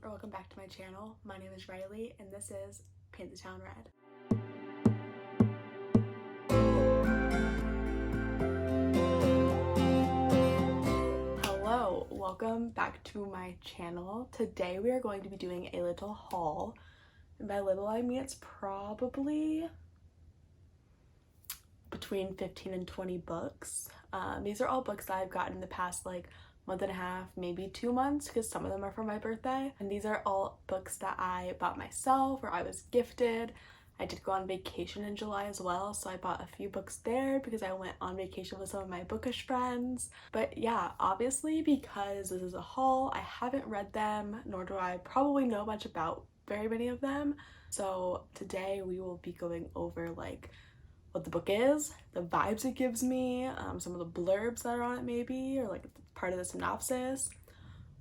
welcome back to my channel. My name is Riley and this is Paint the Town Red. Hello, welcome back to my channel. Today we are going to be doing a little haul, and by little I mean it's probably between 15 and 20 books. These are all books that I've gotten in the past month and a half, maybe 2 months, because some of them are for my birthday. And these are all books that I bought myself or I was gifted. I did go on vacation in July as well, so I bought a few books there because I went on vacation with some of my bookish friends. But yeah, obviously because this is a haul, I haven't read them, nor do I probably know much about very many of them. So today we will be going over what the book is, the vibes it gives me, some of the blurbs that are on it maybe, or part of the synopsis.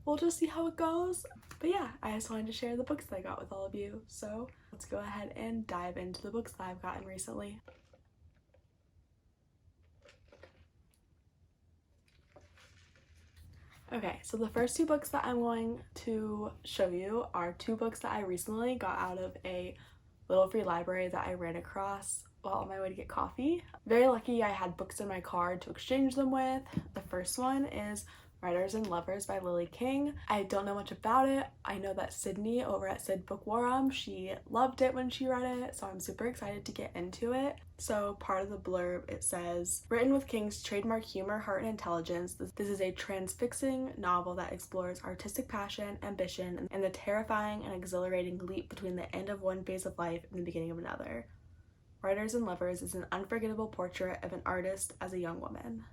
We'll just see how it goes. But yeah, I just wanted to share the books that I got with all of you. So let's go ahead and dive into the books that I've gotten recently. Okay, so the first two books that I'm going to show you are two books that I recently got out of a little free library that I ran across while on my way to get coffee. Very lucky I had books in my car to exchange them with. The first one is Writers and Lovers by Lily King. I don't know much about it. I know that Sydney over at Sid Bookworm, she loved it when she read it, so I'm super excited to get into it. So part of the blurb, it says, written with King's trademark humor, heart, and intelligence, this is a transfixing novel that explores artistic passion, ambition, and the terrifying and exhilarating leap between the end of one phase of life and the beginning of another. Writers and Lovers is an unforgettable portrait of an artist as a young woman.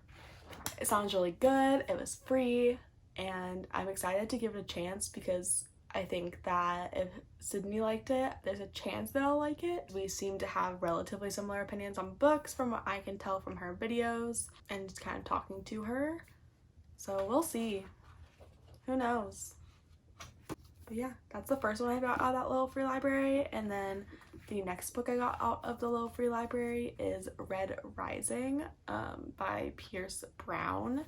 It sounds really good, it was free, and I'm excited to give it a chance because I think that if Sydney liked it, there's a chance that I'll like it. We seem to have relatively similar opinions on books from what I can tell from her videos and just kind of talking to her. So we'll see. Who knows? But yeah, that's the first one I got out of that little free library, and then the next book I got out of the little free library is Red Rising by Pierce Brown.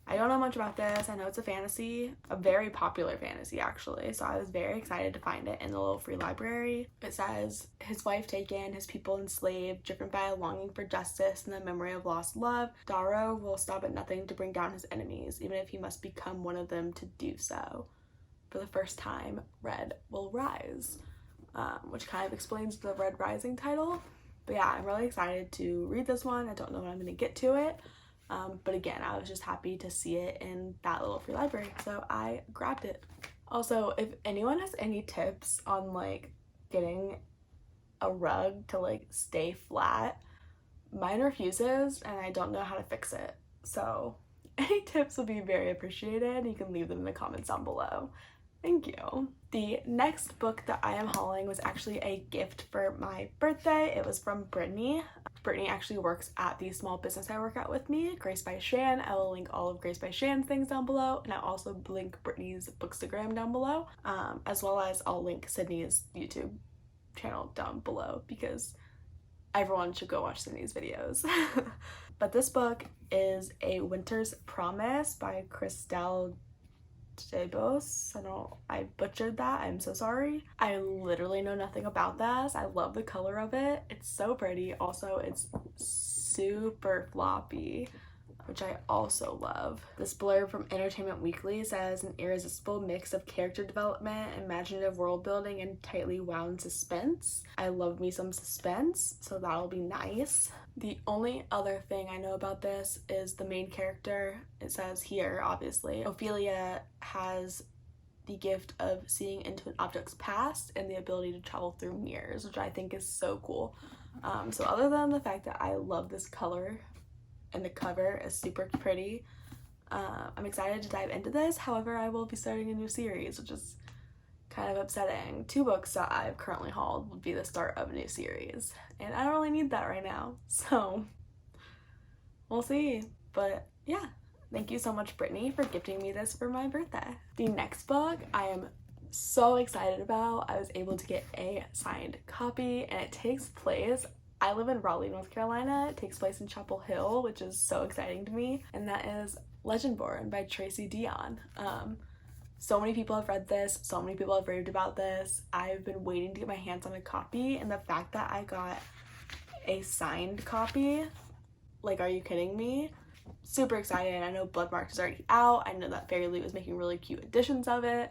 I don't know much about this. I know it's a fantasy, a very popular fantasy actually, so I was very excited to find it in the little free library. It says, his wife taken, his people enslaved, driven by a longing for justice and the memory of lost love, Darrow will stop at nothing to bring down his enemies, even if he must become one of them to do so. For the first time, Red will rise. Which kind of explains the Red Rising title. But yeah, I'm really excited to read this one. I don't know when I'm going to get to it. But again, I was just happy to see it in that little free library, so I grabbed it. Also, if anyone has any tips on getting a rug to stay flat, mine refuses and I don't know how to fix it. So any tips would be very appreciated. You can leave them in the comments down below. Thank you. The next book that I am hauling was actually a gift for my birthday. It was from Brittany. Brittany actually works at the small business I work at with me, Grace by Shan. I will link all of Grace by Shan's things down below, and I'll also link Brittany's Bookstagram down below, as well as I'll link Sydney's YouTube channel down below because everyone should go watch Sydney's videos. But this book is A Winter's Promise by Christelle Debos. I butchered that, I'm so sorry. I literally know nothing about this. I love the color of it. It's so pretty. Also, it's super floppy, which I also love. This blurb from Entertainment Weekly says, an irresistible mix of character development, imaginative world building, and tightly wound suspense. I love me some suspense, so that'll be nice. The only other thing I know about this is the main character. It says here, obviously, Ophelia has the gift of seeing into an object's past and the ability to travel through mirrors, which I think is so cool. So other than the fact that I love this color and the cover is super pretty, I'm excited to dive into this. However, I will be starting a new series, which is kind of upsetting. 2 books that I've currently hauled would be the start of a new series, and I don't really need that right now, so we'll see. But yeah, thank you so much, Brittany, for gifting me this for my birthday. The next book I am so excited about. I was able to get a signed copy, and it takes place, I live in Raleigh, North Carolina. It takes place in Chapel Hill, which is so exciting to me, and that is Legendborn by Tracy Deonn. So many people have read this, so many people have raved about this. I've been waiting to get my hands on a copy, and the fact that I got a signed copy, like, are you kidding me? Super excited. I know Bloodmarked is already out. I know that Fairy Loot is making really cute editions of it.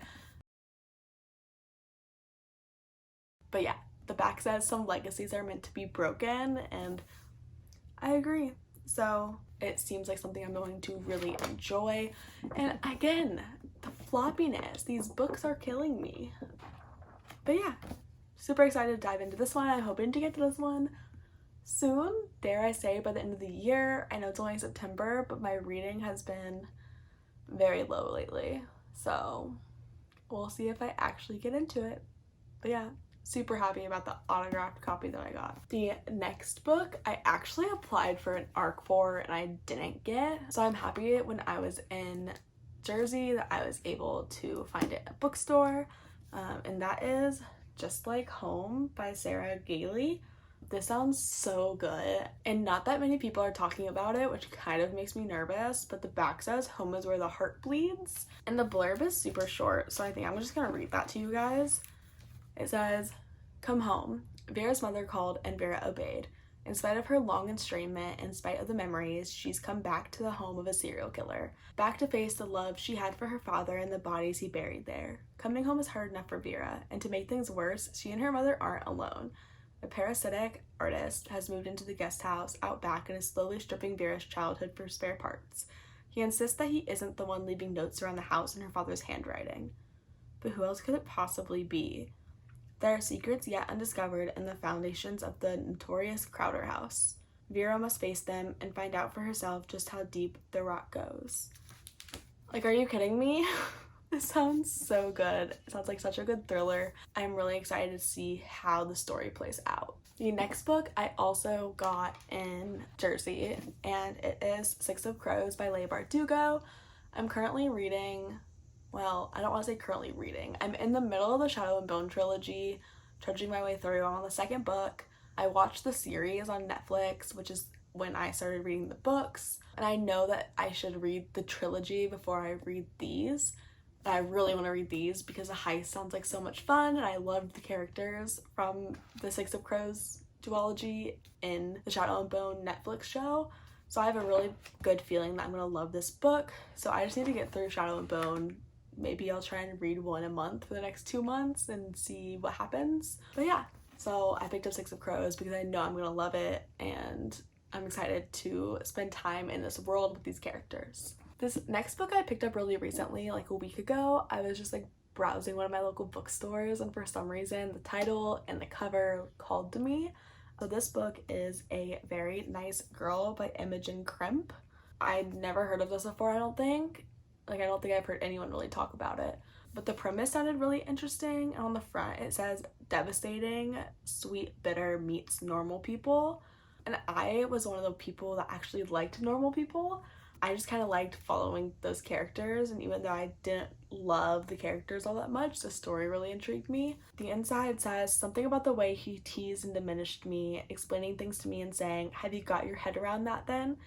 But yeah, the back says some legacies are meant to be broken, and I agree. So it seems like something I'm going to really enjoy. And again, the floppiness. These books are killing me. But yeah, super excited to dive into this one. I'm hoping to get to this one soon, dare I say by the end of the year. I know it's only September, but my reading has been very low lately. So we'll see if I actually get into it. But yeah, super happy about the autographed copy that I got. The next book I actually applied for an ARC for and I didn't get. So I'm happy when I was in Jersey that I was able to find it at a bookstore. And that is Just Like Home by Sarah Gailey. This sounds so good, and not that many people are talking about it, which kind of makes me nervous, but the back says home is where the heart bleeds, and the blurb is super short, so I think I'm just gonna read that to you guys. It says, "Come home. Vera's mother called and Vera obeyed. In spite of her long estrangement, in spite of the memories, she's come back to the home of a serial killer, back to face the love she had for her father and the bodies he buried there. Coming home is hard enough for Vera, and to make things worse, she and her mother aren't alone. A parasitic artist has moved into the guest house out back and is slowly stripping Vera's childhood for spare parts. He insists that he isn't the one leaving notes around the house in her father's handwriting. But who else could it possibly be? There are secrets yet undiscovered in the foundations of the notorious Crowder house. Vera must face them and find out for herself just how deep the rot goes." Like, are you kidding me? This sounds so good. It sounds like such a good thriller. I'm really excited to see how the story plays out. The next book I also got in Jersey, and it is Six of Crows by Leigh Bardugo. I'm currently reading, well, I don't want to say currently reading. I'm in the middle of the Shadow and Bone trilogy, trudging my way through. I'm on the second book. I watched the series on Netflix, which is when I started reading the books, and I know that I should read the trilogy before I read these. I really want to read these because the heist sounds like so much fun, and I loved the characters from the Six of Crows duology in the Shadow and Bone Netflix show. So I have a really good feeling that I'm going to love this book. So I just need to get through Shadow and Bone. Maybe I'll try and read one a month for the next 2 months and see what happens. But yeah, so I picked up Six of Crows because I know I'm going to love it, and I'm excited to spend time in this world with these characters. This next book I picked up really recently, like a week ago. I was just like browsing one of my local bookstores, and for some reason the title and the cover called to me. So this book is A Very Nice Girl by Imogen Krimp. I'd never heard of this before, I don't think. Like, I don't think I've heard anyone really talk about it. But the premise sounded really interesting, and on the front it says, "Devastating, sweet, bitter meets normal people." And I was one of the people that actually liked normal people. I just kind of liked following those characters, and even though I didn't love the characters all that much, the story really intrigued me. The inside says something about the way he teased and diminished me, explaining things to me and saying, "Have you got your head around that then?"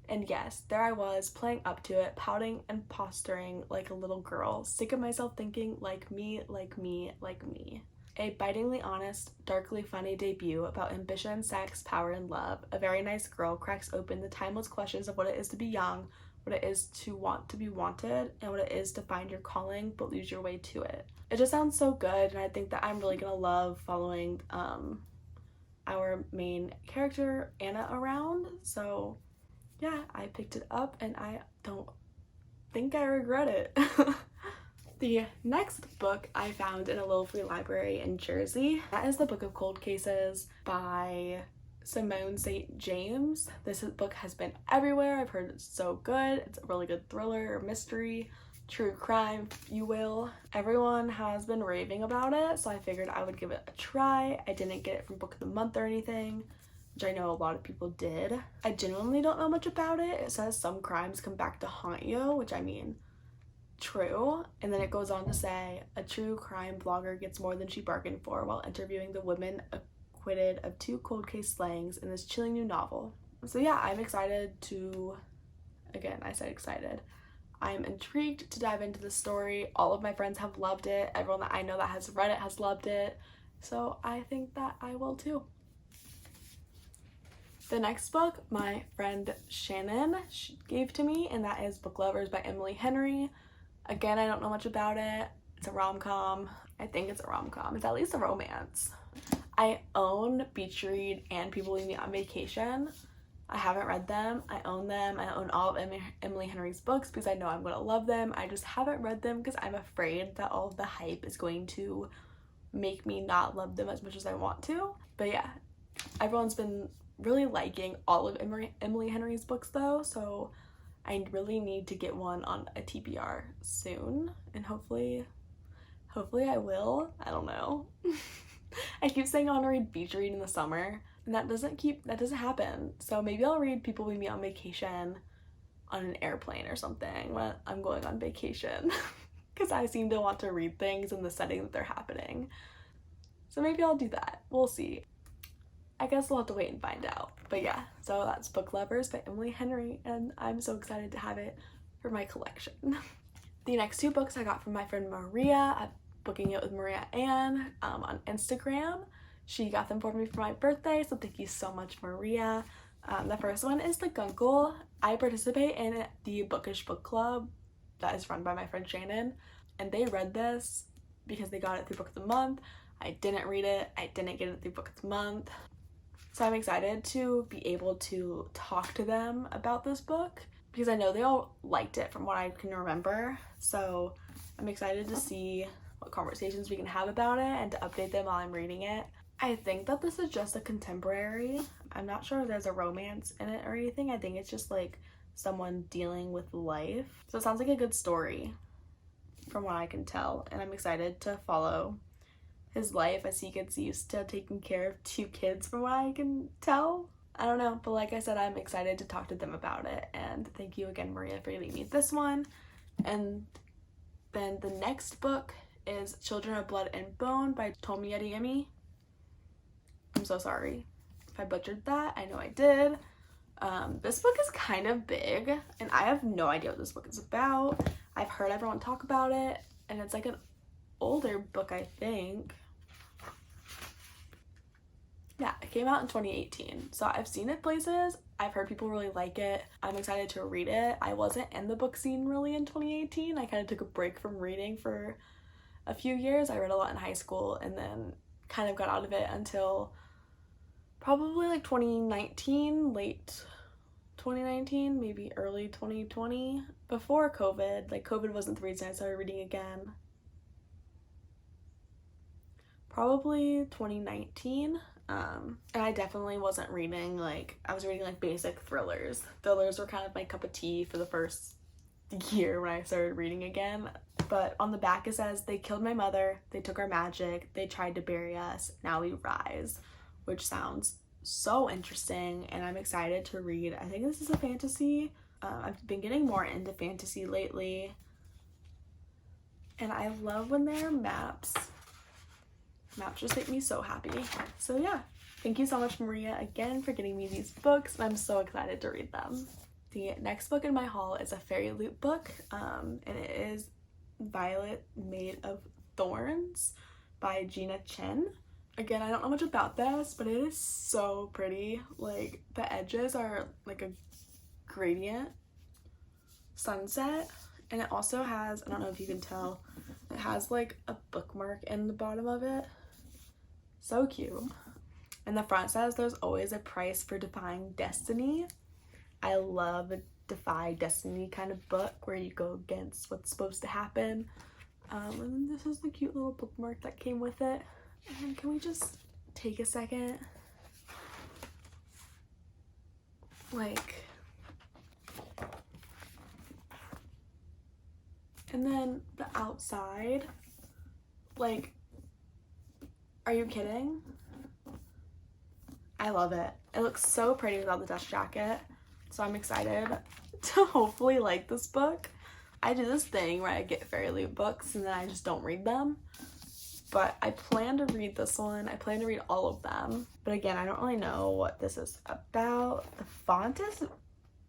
And yes, there I was, playing up to it, pouting and posturing like a little girl, sick of myself thinking, like me, like me, like me. A bitingly honest, darkly funny debut about ambition, sex, power, and love. A Very Nice Girl cracks open the timeless questions of what it is to be young, what it is to want to be wanted, and what it is to find your calling but lose your way to it. It just sounds so good, and I think that I'm really gonna love following our main character, Anna, around. So yeah, I picked it up, and I don't think I regret it. The next book I found in a little free library in Jersey. That is the Book of Cold Cases by Simone St. James. This book has been everywhere. I've heard it's so good. It's a really good thriller, mystery, true crime, if you will. Everyone has been raving about it, so I figured I would give it a try. I didn't get it from Book of the Month or anything, which I know a lot of people did. I genuinely don't know much about it. It says some crimes come back to haunt you, which I mean, true. And then it goes on to say, a true crime blogger gets more than she bargained for while interviewing the women acquitted of 2 cold case slayings in this chilling new novel. So yeah, I'm excited to, again, I said excited. I'm intrigued to dive into the story. All of my friends have loved it. Everyone that I know that has read it has loved it. So I think that I will too. The next book my friend Shannon gave to me, and that is Book Lovers by Emily Henry. Again, I don't know much about it. It's a rom-com. I think it's a rom-com. It's at least a romance. I own Beach Read and People Leave Me on Vacation. I haven't read them. I own them. I own all of Emily Henry's books because I know I'm going to love them. I just haven't read them because I'm afraid that all of the hype is going to make me not love them as much as I want to. But yeah, everyone's been really liking all of Emily Henry's books though, so I really need to get one on a TBR soon, and hopefully I will. I don't know. I keep saying I want to read Beach Read in the summer, and that doesn't happen. So maybe I'll read People Leave Me on Vacation on an airplane or something when I'm going on vacation because I seem to want to read things in the setting that they're happening. So maybe I'll do that. We'll see. I guess we'll have to wait and find out. But yeah, so that's Book Lovers by Emily Henry, and I'm so excited to have it for my collection. The next two books I got from my friend Maria at Booking It with Maria Ann on Instagram. She got them for me for my birthday, so thank you so much, Maria. The first one is The Gunkle. I participate in the Bookish Book Club that is run by my friend Shannon, and they read this because they got it through Book of the Month. I didn't read it. I didn't get it through Book of the Month. So I'm excited to be able to talk to them about this book because I know they all liked it from what I can remember. So I'm excited to see what conversations we can have about it and to update them while I'm reading it. I think that this is just a contemporary. I'm not sure if there's a romance in it or anything. I think it's just like someone dealing with life. So it sounds like a good story from what I can tell, and I'm excited to follow his life as he gets used to taking care of two kids from what I can tell. I don't know, but like I said, I'm excited to talk to them about it, and thank you again, Maria, for giving me this one. And then the next book is Children of Blood and Bone by Tomi Adeyemi. I'm so sorry if I butchered that. I know I did. This book is kind of big, and I have no idea what this book is about. I've heard everyone talk about it, and it's like an older book, I think. Yeah, it came out in 2018, so I've seen it places. I've heard people really like it. I'm excited to read it. I wasn't in the book scene really in 2018. I kind of took a break from reading for a few years. I read a lot in high school and then kind of got out of it until probably like 2019, late 2019, maybe early 2020, before COVID. Like, COVID wasn't the reason I started reading again. Probably 2019. And I definitely wasn't reading, like, I was reading like basic thrillers. Thrillers were kind of my cup of tea for the first year when I started reading again. But on the back it says, they killed my mother, they took our magic, they tried to bury us, now we rise, which sounds so interesting, and I'm excited to read. I think this is a fantasy. I've been getting more into fantasy lately, and I love when there are maps. Maps just make me so happy. So yeah, thank you so much, Maria, again for getting me these books, and I'm so excited to read them. The next book in my haul is a fairy loot book, and it is Violet Made of Thorns by Gina Chen. Again, I don't know much about this, but it is so pretty. Like, the edges are like a gradient sunset, and it also has, I don't know if you can tell, it has like a bookmark in the bottom of it. So cute. And the front says, there's always a price for defying destiny. I love a defy destiny kind of book where you go against what's supposed to happen. And then this is the cute little bookmark that came with it. And can we just take a second? Like, and then the outside, like, are you kidding? I love it. It looks so pretty without the dust jacket. So I'm excited to hopefully like this book. I do this thing where I get fairy loot books and then I just don't read them. But I plan to read this one. I plan to read all of them. But again, I don't really know what this is about. The font is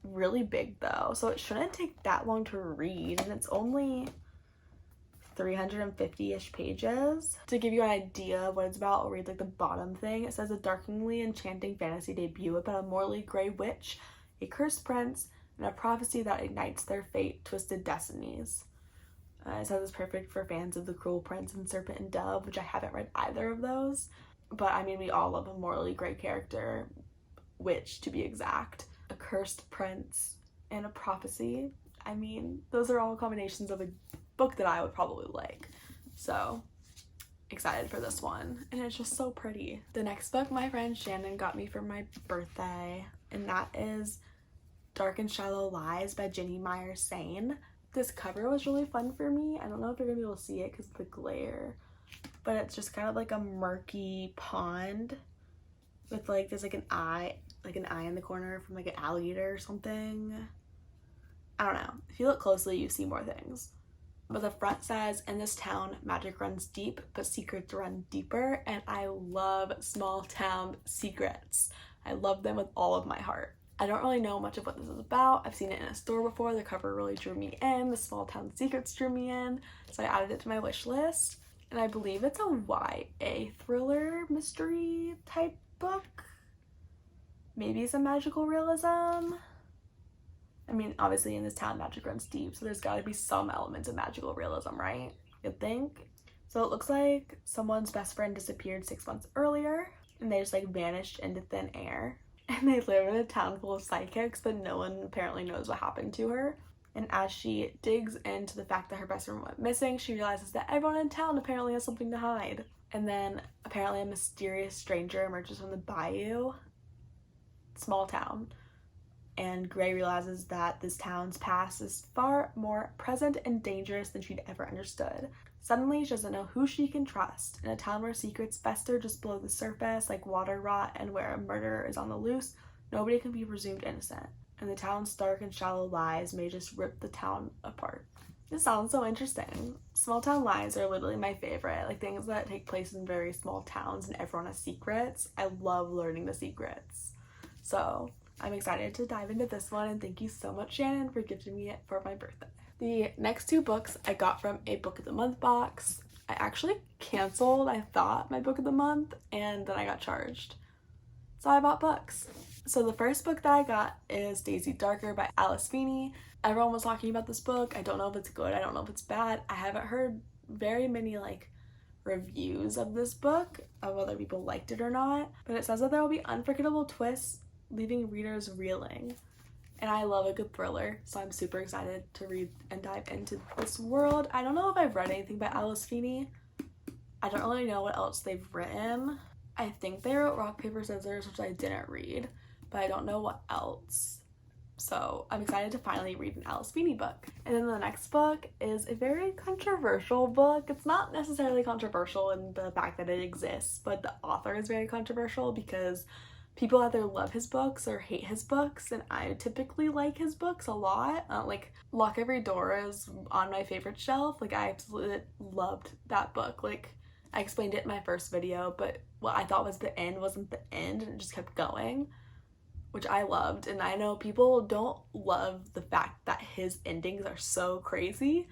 really big though, so it shouldn't take that long to read, and it's only 350-ish pages. To give you an idea of what it's about, I'll read like the bottom thing. It says a darkly enchanting fantasy debut about a morally gray witch, a cursed prince, and a prophecy that ignites their fate-twisted destinies. It says it's perfect for fans of The Cruel Prince and Serpent and Dove, which I haven't read either of those. But I mean, we all love a morally gray character, witch to be exact. A cursed prince and a prophecy. I mean, those are all combinations of a book that I would probably like. So excited for this one, and it's just so pretty. The next book my friend Shannon got me for my birthday, and that is Dark and Shallow Lies by Ginny Meyer Sane. This cover was really fun for me. I don't know if you're gonna be able to see it because of the glare, but it's just kind of like a murky pond with like, there's like an eye in the corner from like an alligator or something. I don't know. If you look closely, you see more things. But the front says, in this town, magic runs deep, but secrets run deeper. And I love small town secrets. I love them with all of my heart. I don't really know much of what this is about. I've seen it in a store before. The cover really drew me in. The small town secrets drew me in. So I added it to my wish list. And I believe it's a YA thriller mystery type book. Maybe some magical realism. I mean, obviously in this town, magic runs deep, so there's gotta be some elements of magical realism, right? You'd think. So it looks like someone's best friend disappeared 6 months earlier, and they just like vanished into thin air. And they live in a town full of psychics, but no one apparently knows what happened to her. And as she digs into the fact that her best friend went missing, she realizes that everyone in town apparently has something to hide. And then apparently a mysterious stranger emerges from the bayou. Small town. And Gray realizes that this town's past is far more present and dangerous than she'd ever understood. Suddenly, she doesn't know who she can trust. In a town where secrets fester just below the surface, like water rot, and where a murderer is on the loose, nobody can be presumed innocent. And the town's dark and shallow lies may just rip the town apart. This sounds so interesting. Small town lies are literally my favorite, like things that take place in very small towns and everyone has secrets. I love learning the secrets. So I'm excited to dive into this one, and thank you so much, Shannon, for gifting me it for my birthday. The next two books I got from a Book of the Month box. I actually canceled, I thought, my Book of the Month, and then I got charged. So I bought books. So the first book that I got is Daisy Darker by Alice Feeney. Everyone was talking about this book. I don't know if it's good, I don't know if it's bad. I haven't heard very many reviews of this book, of whether people liked it or not, but it says that there will be unforgettable twists, leaving readers reeling. And I love a good thriller, so I'm super excited to read and dive into this world. I don't know if I've read anything by Alice Feeney. I don't really know what else they've written. I think they wrote Rock, Paper, Scissors, which I didn't read, but I don't know what else. So I'm excited to finally read an Alice Feeney book. And then the next book is a very controversial book. It's not necessarily controversial in the fact that it exists, but the author is very controversial because people either love his books or hate his books, and I typically like his books a lot. Lock Every Door is on my favorite shelf. I absolutely loved that book. I explained it in my first video, but what I thought was the end wasn't the end, and it just kept going, which I loved. And I know people don't love the fact that his endings are so crazy.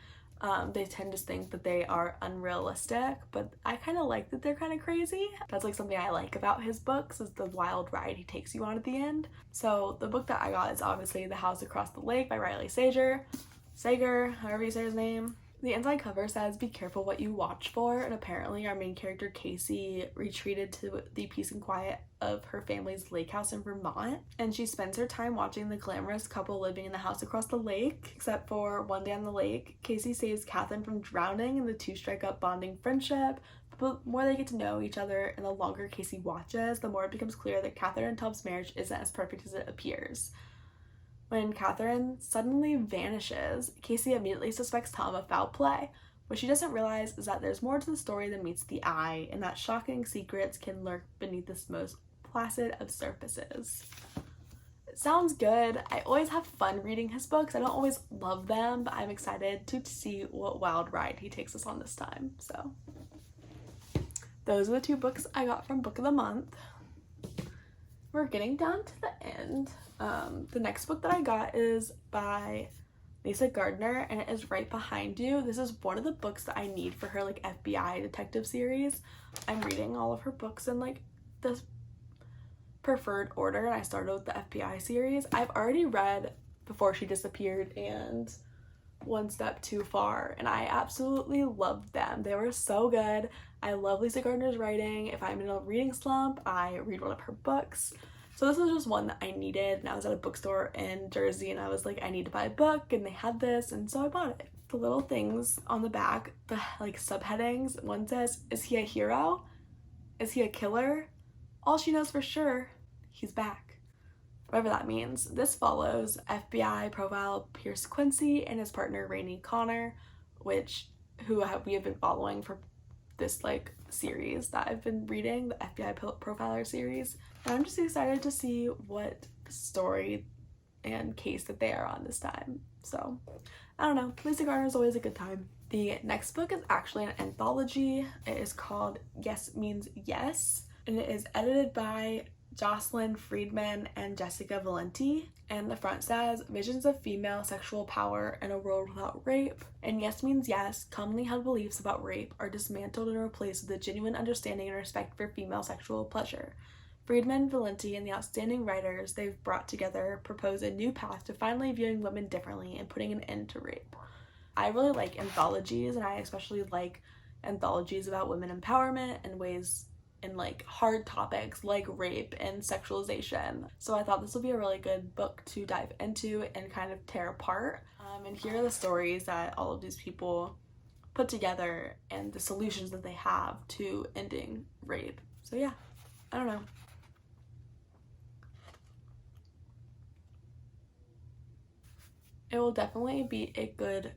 They tend to think that they are unrealistic, but I kind of like that they're kind of crazy. That's something I like about his books, is the wild ride he takes you on at the end. So the book that I got is obviously The House Across the Lake by Riley Sager, however you say his name. The inside cover says, "Be careful what you watch for," and apparently our main character Casey retreated to the peace and quiet of her family's lake house in Vermont, and she spends her time watching the glamorous couple living in the house across the lake. Except for one day on the lake, Casey saves Catherine from drowning, and the two strike up bonding friendship. But the more they get to know each other and the longer Casey watches, the more it becomes clear that Catherine and Tom's marriage isn't as perfect as it appears. When Catherine suddenly vanishes, Casey immediately suspects Tom of foul play. What she doesn't realize is that there's more to the story than meets the eye, and that shocking secrets can lurk beneath this most placid of surfaces. It sounds good. I always have fun reading his books. I don't always love them, but I'm excited to see what wild ride he takes us on this time. So those are the two books I got from Book of the Month. we're getting down to the end. The next book that I got is by Lisa Gardner, and it is right behind you. This is one of the books that I need for her like FBI detective series. I'm reading all of her books in like this preferred order, and I started with the FBI series. I've already read Before She Disappeared and One Step Too Far, and I absolutely loved them. They were so good. I love Lisa Gardner's writing. If I'm in a reading slump, I read one of her books. So this was just one that I needed, and I was at a bookstore in Jersey, and I was like, I need to buy a book, and they had this, and so I bought it. The little things on the back, the like subheadings, one says, is he a hero? Is he a killer? All she knows for sure, he's back. Whatever that means. This follows FBI profile Pierce Quincy and his partner Rainey Connor, we have been following for this like series that I've been reading, the FBI profiler series. And I'm just excited to see what story and case that they are on this time. So I don't know, Lisa Gardner is always a good time. The next book is actually an anthology. It is called Yes Means Yes, and it is edited by Jocelyn Friedman and Jessica Valenti, and the front says, visions of female sexual power in a world without rape. And Yes Means Yes, commonly held beliefs about rape are dismantled and replaced with a genuine understanding and respect for female sexual pleasure. Friedman, Valenti, and the outstanding writers they've brought together propose a new path to finally viewing women differently and putting an end to rape. I really like anthologies, and I especially like anthologies about women empowerment and ways in like hard topics like rape and sexualization. So I thought this would be a really good book to dive into and kind of tear apart. And here are the stories that all of these people put together and the solutions that they have to ending rape. So yeah, I don't know. It will definitely be a good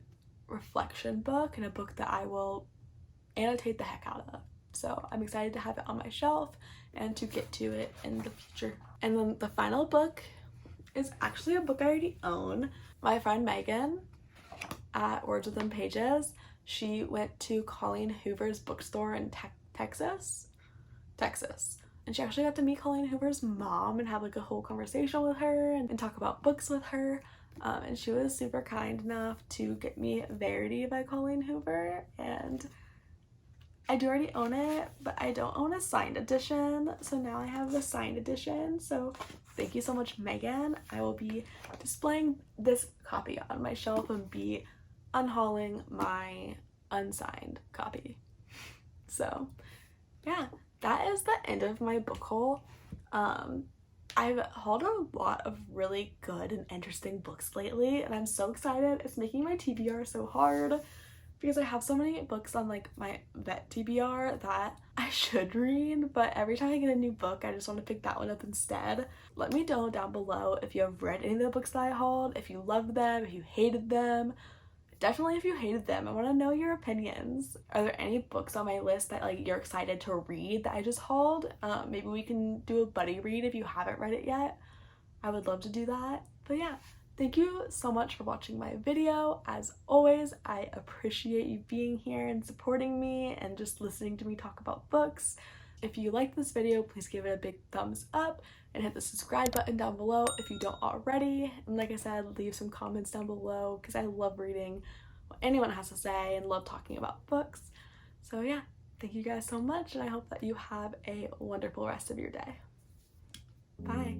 reflection book and a book that I will annotate the heck out of. So I'm excited to have it on my shelf and to get to it in the future. And then the final book is actually a book I already own. My friend Megan at Words Within Pages, she went to Colleen Hoover's bookstore in Texas. And she actually got to meet Colleen Hoover's mom and have like a whole conversation with her and talk about books with her. And she was super kind enough to get me Verity by Colleen Hoover, and I do already own it, but I don't own a signed edition, so now I have the signed edition. So thank you so much, Megan. I will be displaying this copy on my shelf and be unhauling my unsigned copy. So yeah, that is the end of my book haul. I've hauled a lot of really good and interesting books lately, and I'm so excited. It's making my TBR so hard because I have so many books on like my vet TBR that I should read, but every time I get a new book, I just want to pick that one up instead. Let me know down below if you have read any of the books that I hauled, if you loved them, if you hated them. Definitely if you hated them, I want to know your opinions. Are there any books on my list that like you're excited to read that I just hauled? Maybe we can do a buddy read if you haven't read it yet. I would love to do that. But yeah, thank you so much for watching my video. As always, I appreciate you being here and supporting me and just listening to me talk about books. If you liked this video, please give it a big thumbs up and hit the subscribe button down below if you don't already. And like I said, leave some comments down below because I love reading what anyone has to say and love talking about books. So yeah, thank you guys so much, and I hope that you have a wonderful rest of your day. Bye.